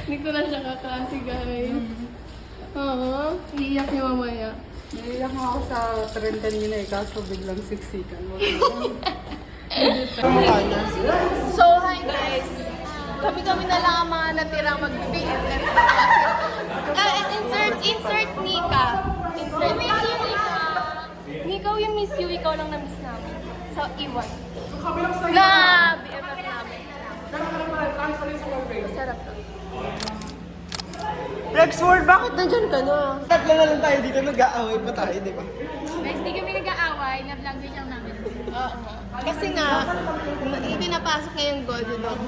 Hindi ko na siya kaklase, guys. Oo, iiyak niya mamaya. Naiyak nga ako sa trendan niyo na kaso biglang siksikan. So, hi guys! Kami-kami na lang ang mga natirang mag-BFF kasi insert Nika. Insert Miss you, Nika. Nika, we miss you. Ikaw lang na-miss namin. So, iwan. Na BFF namin. Masarap to. Rexford, bakit nandyan ka na? Tatlo na lang tayo dito, nag-aaway pa tayo, di ba? Guys, di kami nag-aaway. Love language lang namin. Oo. Kasi nga, hindi napasok niya yung Gojo Dog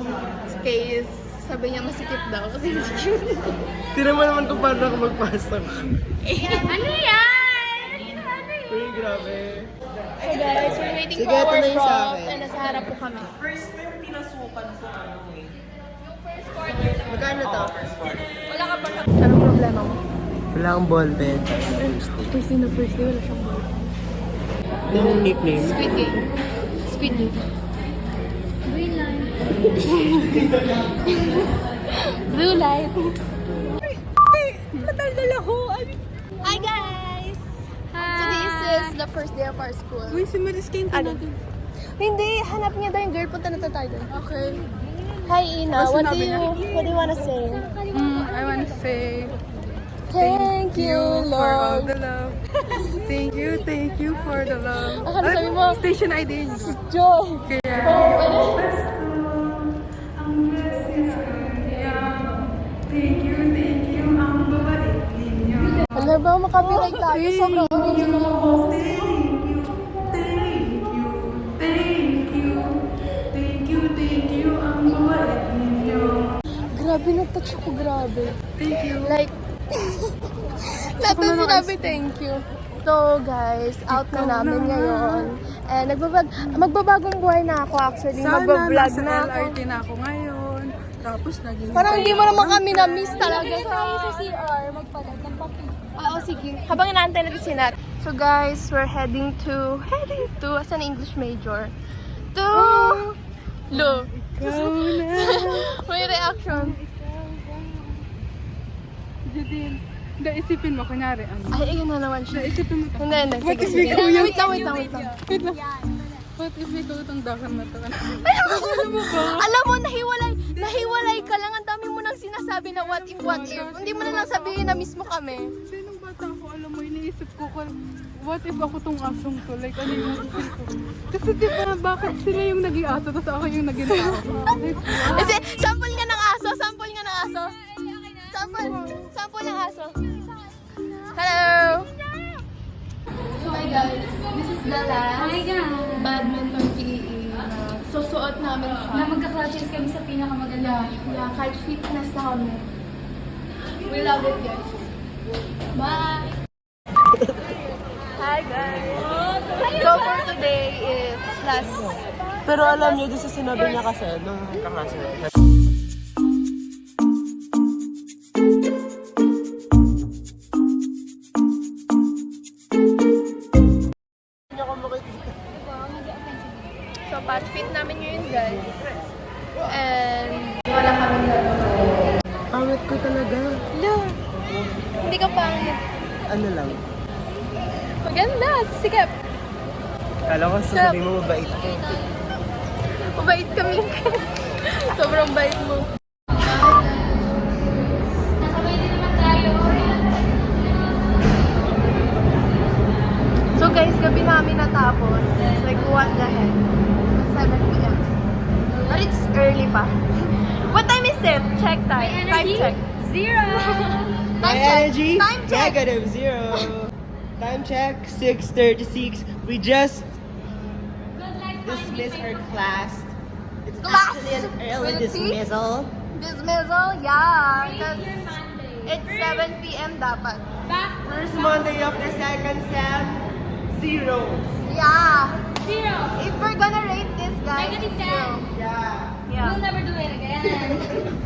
case. Sabi niya masikip daw kasi masikip. Tira mo naman kung paano ako magpasok. Ano yan? Uy, grabe. So guys, we're waiting Sige, for ito our na yung sa prof akin. and nasa harap po kami. First time pinasukan ko Magkano to? Wala ka pa. Anong problema mo? Wala akong ball pen. First day, wala siyang ball. Yung nickname? Squid Game. Squid Game. Green line. Blue light. Mataldal ako! Hi guys! So this is the first day of our school. Uy, si Maris came pa natin. Hindi, hanap niya daw yung girl. Punta na tayo doon. Okay. Hi Ina, Ano what do sinabi you wanna say? I want to say Thank you, for all Lord. the love. Thank you for the love. Akala sabi mo, Station ID. Joy. Kaya, Oh, ano? thank you, ang babait ninyo. Alam ba, makapirate tayo. Sobrang original ang boses. Thank you, ang babait ninyo. Grabe, na-touch ako, grabe. Thank you. Like, lahat na sinabi thank you. So guys, out na namin ngayon. And magbabagong buhay na ako actually. Sana Magbablog nasa na ako. LRT na ako ngayon. Tapos naging... Parang hindi mo naman kami na-miss talaga Sa CR, magpalag ng papi. Oo, sige. Habang inaantay natin si Nat. So guys, we're heading to, as an English major, to, Lo. May reaction. Judith, isipin mo, kunyari, ano? Ay, ayun na naman siya. Isipin mo to. Hindi. What if Sige, ikaw sige. yung... Wait lang. Wait lang. What if ikaw itong dakan na to? Alam mo, nahiwalay ka lang. Ang dami mo nang sinasabi na what if. Hindi mo na lang sabihin na mismo kami. Sinong bata ako, alam mo, iniisip ko what if ako tong asong to? Like, ano yung isip ko? Kasi di ba, bakit sila yung naging aso, tapos ako yung naging tao? Like, Kasi, sample nga ng aso. Sample ng aso. Hello! So, hi guys. This is the last Hi guys! badminton PE na susuot namin siya. Na magka-clutches kami sa pinakamaganda. Yeah, kahit fitness na kami. We love it, guys. Bye! Hi, guys! So, for today is last... Pero alam niyo, doon sa sinabi niya kasi, nung kaklase natin. So, past fit namin ngayon, guys. And wala kami gagawin. Pangit ko talaga. No! Hindi ka pangit. Ano lang? Maganda! Sikap! Kala ko sasabihin mo mabait ko. Mabait kami. Sobrang bait mo. Nasabay din naman tayo. So guys, gabi namin natapos. Like, what the heck? 7 p.m. But it's early pa. What time is it? Check time. Time check. 0! My Time check. energy, Time check. -0. Time check, 6:36. We just Good life, dismissed our class. It's Class? actually an early Will it be? dismissal. Dismissal? Yeah. Wait Because your Monday. it's 7 p.m. dapat. Back First Monday of the second sem, 0. Yeah. 0. If we're gonna rate this, guys, Negative it's 10. zero. Yeah. Yeah. We'll never do it again.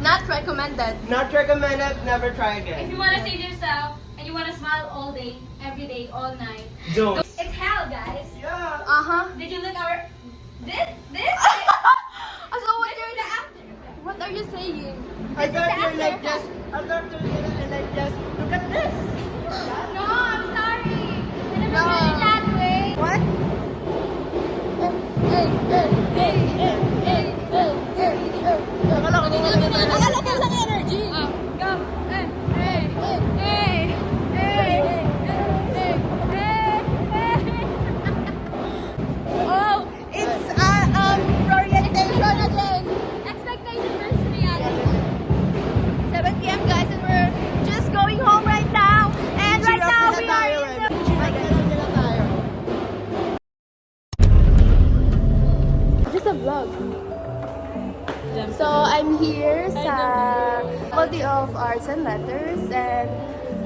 Not recommended. Not recommended, never try If again. you want to save yourself and you want to smile all day, every day, all night, Don't. it's hell, guys. Yeah. Uh-huh. Did you look our... This? So what This you're is the app What are you saying? I thought you're like just, I thought you're like just, look at this. No, I'm sorry. I never No. meant it that way. What? Akala ko lang energy. Go. Hey, hey, hey, hey, hey, hey, hey. Oh, it's orientation again. Expectation versus reality. 7 p.m. guys, and we're just going home right now. And right now we are in the... Just a vlog. So I'm here sa Faculty of Arts and Letters, and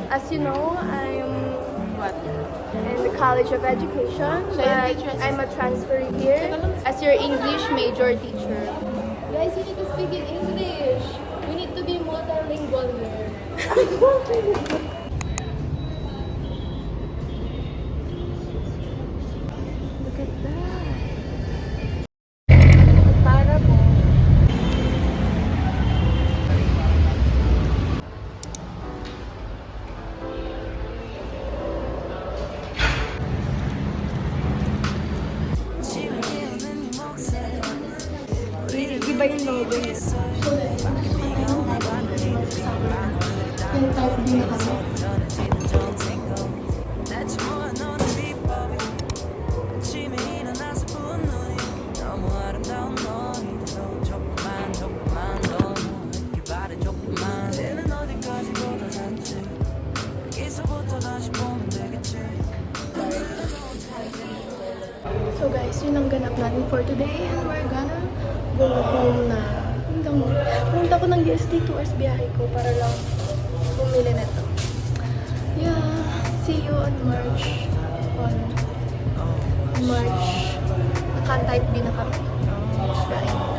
as you know, I'm in the College of Education. But I'm a transfer here as your English major teacher. Guys, you need to speak in English. We need to be multilingual here. Look at that. Para po. Iba yung logo niya. Yung type din na kami. So guys, yun ang ganap natin for today, and we're gonna go home na. Pumunta ko ng UST 2 hours biyahe ko para lang bumili nito. Yeah, see you on March. Naka-type B na kami. Bye.